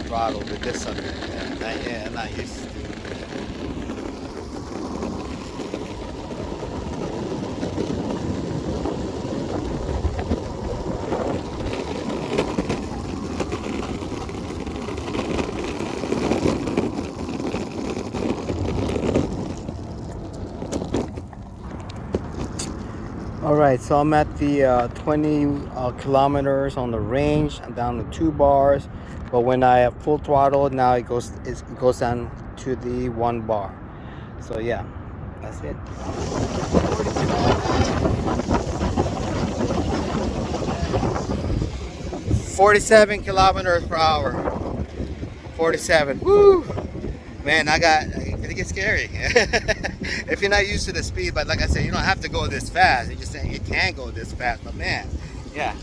throttle with this under. I'm not used to. Alright, so I'm at the 20 kilometers on the range. I'm down to 2 bars, but when I have full throttle, now it goes down to the 1 bar. So yeah, that's it. 47 kilometers per hour. 47. Woo! Man, it gets scary. If you're not used to the speed, but like I said, you don't have to go this fast. You're just saying you can go this fast, but man, yeah.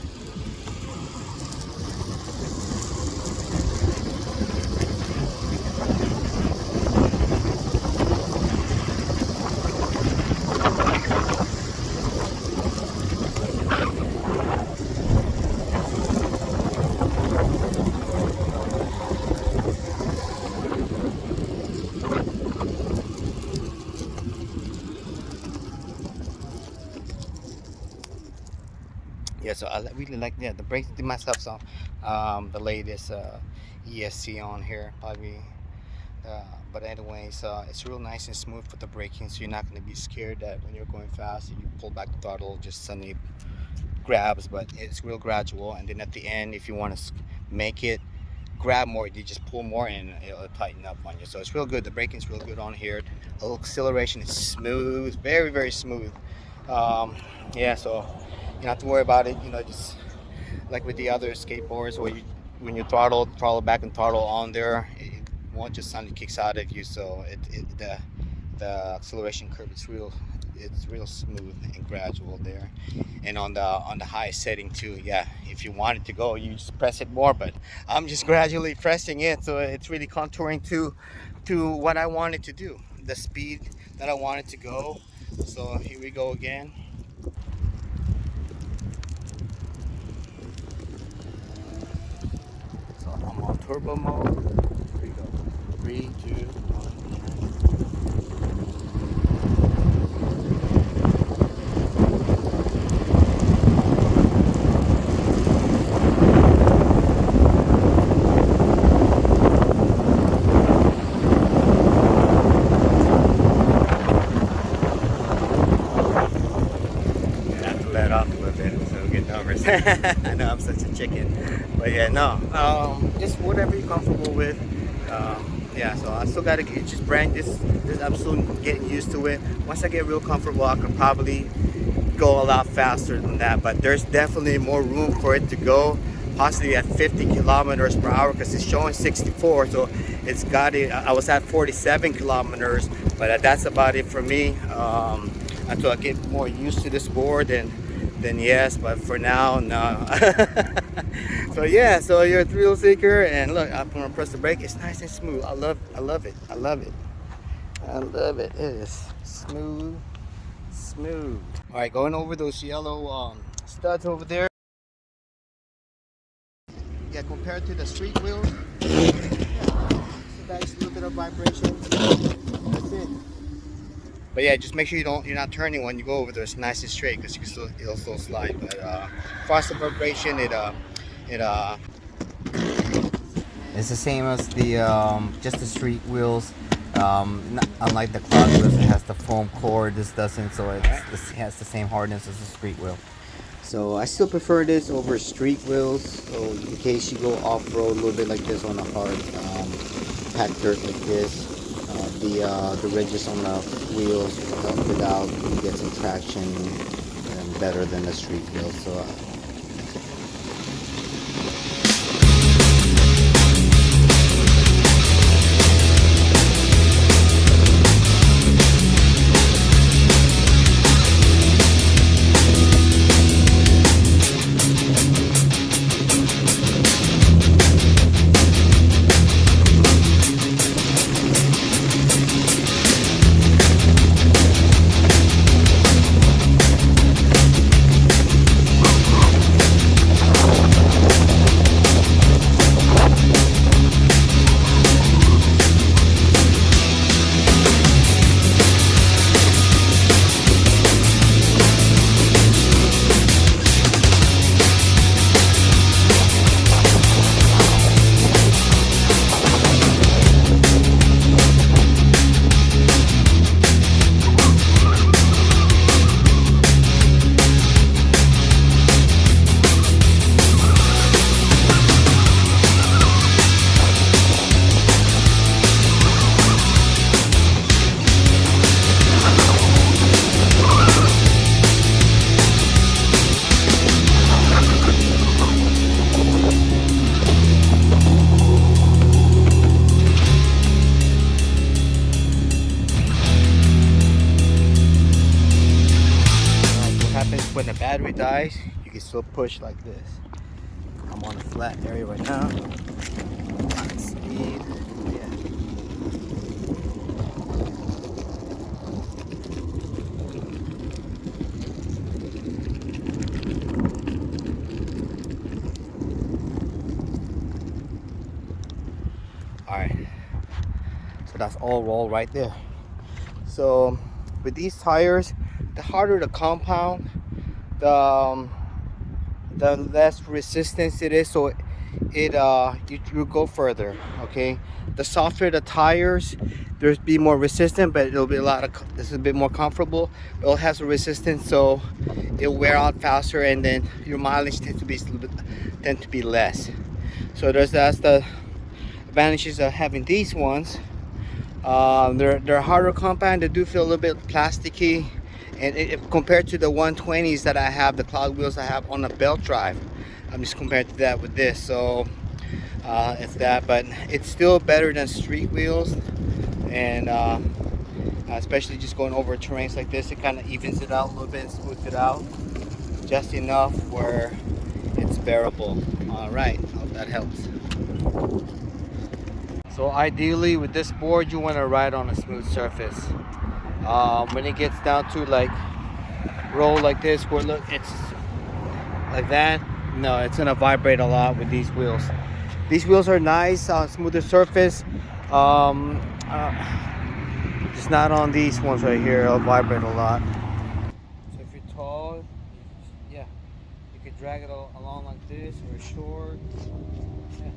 Yeah, so I really like the brakes. Did myself some the latest ESC on here, probably. But anyways, it's real nice and smooth for the braking, so you're not going to be scared that when you're going fast, you pull back the throttle, just suddenly grabs. But it's real gradual, and then at the end, if you want to make it grab more, you just pull more and it'll tighten up on you. So it's real good. The braking's real good on here. The acceleration is smooth, very, very smooth. Yeah, so you don't have to worry about it, just like with the other skateboards where when you throttle back and throttle on there, it won't just suddenly kicks out of you. So the acceleration curve is it's real smooth and gradual there. And on the highest setting too, yeah, if you want it to go, you just press it more, but I'm just gradually pressing it, so it's really contouring to what I want it to do, the speed that I want it to go. So here we go again. So I'm on turbo mode. Here we go. 3, 2, 1. Let off a little bit so get nervous. I know I'm such a chicken, but yeah, no, just whatever you're comfortable with. Yeah, so I still gotta just brand this. I'm still getting used to it. Once I get real comfortable, I could probably go a lot faster than that, but there's definitely more room for it to go, possibly at 50 kilometers per hour, because it's showing 64, so it's got it. I was at 47 kilometers, but that's about it for me. Until I get more used to this board, then yes, but for now, no. So yeah, so you're a thrill seeker, and look, I'm gonna press the brake. It's nice and smooth. I love it. I love it. It is smooth. All right, going over those yellow studs over there. Yeah, compared to the street wheels, yeah, so that's a little bit of vibration. That's it. But yeah, just make sure you're not turning when you go over there. It's nice and straight, because it'll still slide. But fast vibration, it's the same as the just the street wheels. Unlike the cloud wheels, it has the foam core. This doesn't, so it has the same hardness as the street wheel. So I still prefer this over street wheels. So in case you go off-road a little bit like this on a hard packed dirt like this. The ridges on the wheels help it out, get some traction better than the street wheels. So when the battery dies, you can still push like this. I'm on a flat area right now. High speed. Yeah. All right. So that's all roll right there. So with these tires, the harder the compound, the less resistance it is, so you go further. Okay, the softer the tires, there's be more resistant, but it'll be this is a bit more comfortable, but it has a resistance, so it'll wear out faster, and then your mileage tends to be less. So that's the advantages of having these ones. They're harder compound. They do feel a little bit plasticky, and compared to the 120s that I have, the cloud wheels I have on a belt drive, I'm just compared to that with this. So it's that, but it's still better than street wheels, and especially just going over terrains like this, it kind of evens it out a little bit, smooths it out just enough where it's bearable. All right, hope that helps. So ideally with this board, you want to ride on a smooth surface. When it gets down to like roll like this, where look, it's like that, no, it's gonna vibrate a lot with these wheels. These wheels are nice on smoother surface. Just not on these ones right here. It'll vibrate a lot. So if you're tall, yeah, you could drag it along like this, or short. Yeah.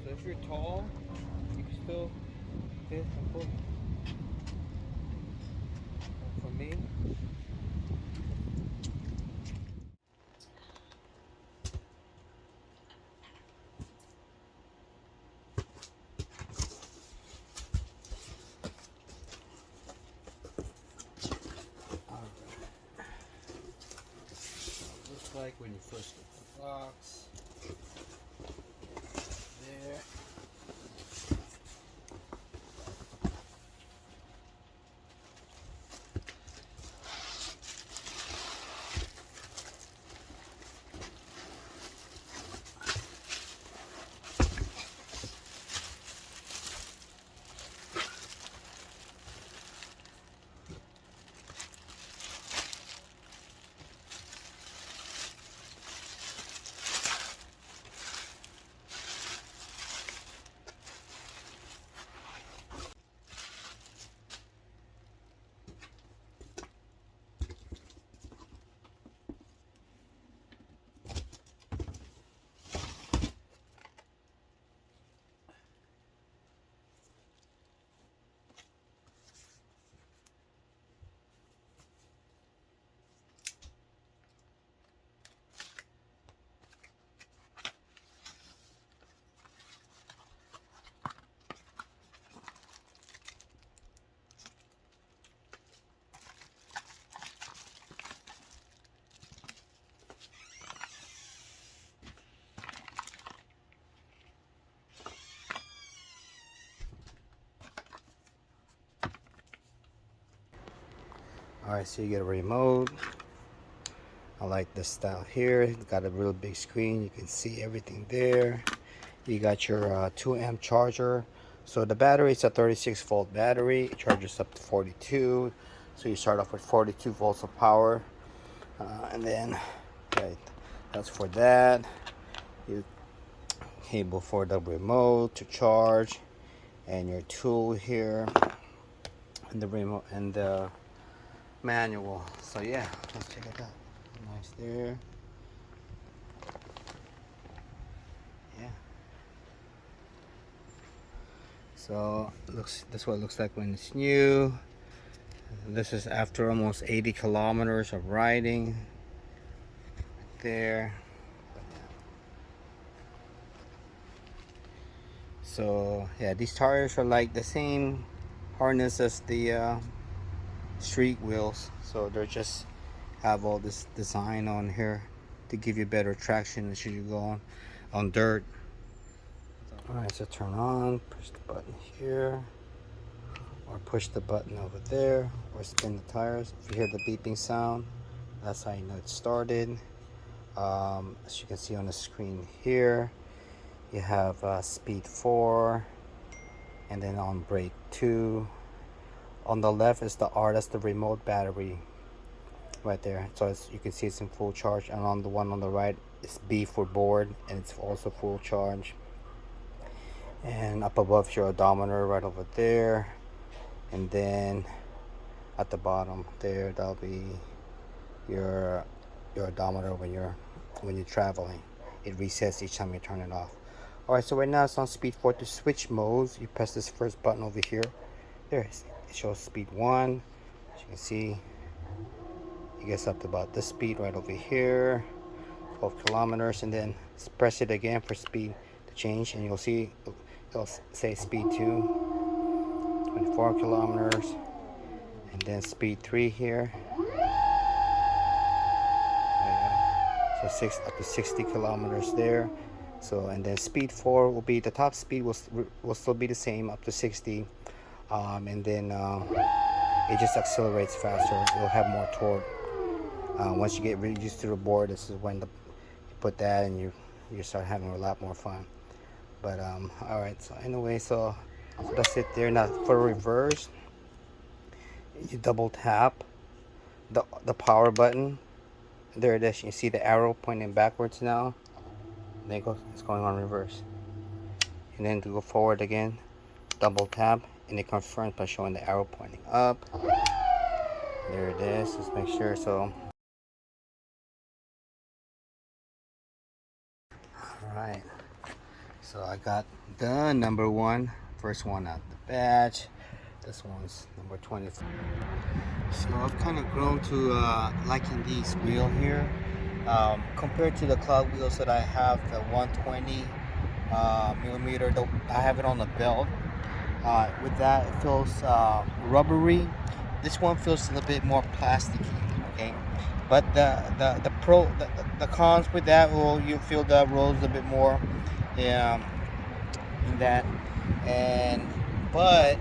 So if you're tall, you can still this and pull. For me, looks like when you first get the box. There. Alright, so you get a remote. I like this style here. It's got a real big screen. You can see everything there. You got your 2 amp charger. So the battery is a 36-volt battery. It charges up to 42. So you start off with 42 volts of power. And then, right, that's for that. Your cable for the remote to charge. And your tool here. And the remote and the manual. So yeah, let's check it out. Nice there. Yeah. So that's what it looks like when it's new. This is after almost 80 kilometers of riding. Right there. So yeah, these tires are like the same harness as the street wheels, so they're just have all this design on here to give you better traction as you go on dirt. So Alright, so turn on, push the button here, or push the button over there, or spin the tires. If you hear the beeping sound, that's how you know it started. As you can see on the screen here, you have speed 4, and then on brake 2. On the left is the R, that's the remote battery right there. So you can see it's in full charge. And on the one on the right is B for board, and it's also full charge. And up above is your odometer right over there. And then at the bottom there, that'll be your odometer when you're traveling. It resets each time you turn it off. Alright, so right now it's on speed 4. To switch modes, you press this first button over here. There it is. It shows speed 1. As you can see, it gets up to about this speed right over here, 12 kilometers, and then press it again for speed to change, and you'll see it'll say speed 2, 24 kilometers, and then speed 3 here. So up to 60 kilometers there. So, and then speed 4 will be, the top speed will still be the same, up to 60, and then it just accelerates faster. It'll have more torque. Once you get really used to the board, this is when you put that and you start having a lot more fun. But all right, so anyway, so that's it there. Now for reverse, you double tap the power button. There it is. You see the arrow pointing backwards now. There it goes. It's going on reverse. And then to go forward again, double tap, and it confirms by showing the arrow pointing up. There it is. Let's make sure. So, all right. So I got the number 1, first one out the batch. This one's number 24. So I've kind of grown to liking these wheel here. Compared to the cloud wheels that I have, the 120 millimeter, I have it on the belt. With that, it feels rubbery. This one feels a little bit more plasticky. Okay, but the cons with that, well, you feel the rolls a bit more in that, but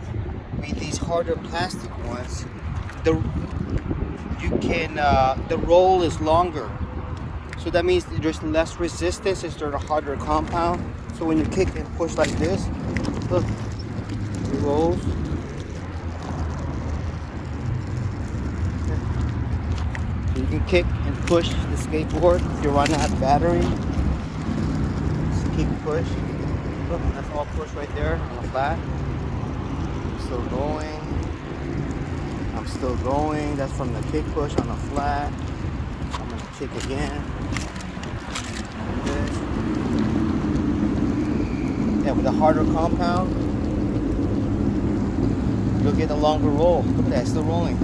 with these harder plastic ones, the roll is longer, so that means there's less resistance. It's a harder compound, so when you kick and push like this, look, it rolls. So you can kick and push the skateboard if you're running out of battery. Just kick, push. Look, that's all push right there on the flat. Still going. I'm still going. That's from the kick push on the flat. I'm gonna kick again. This. Yeah, with a harder compound, you'll get a longer roll. Look at that, it's still rolling.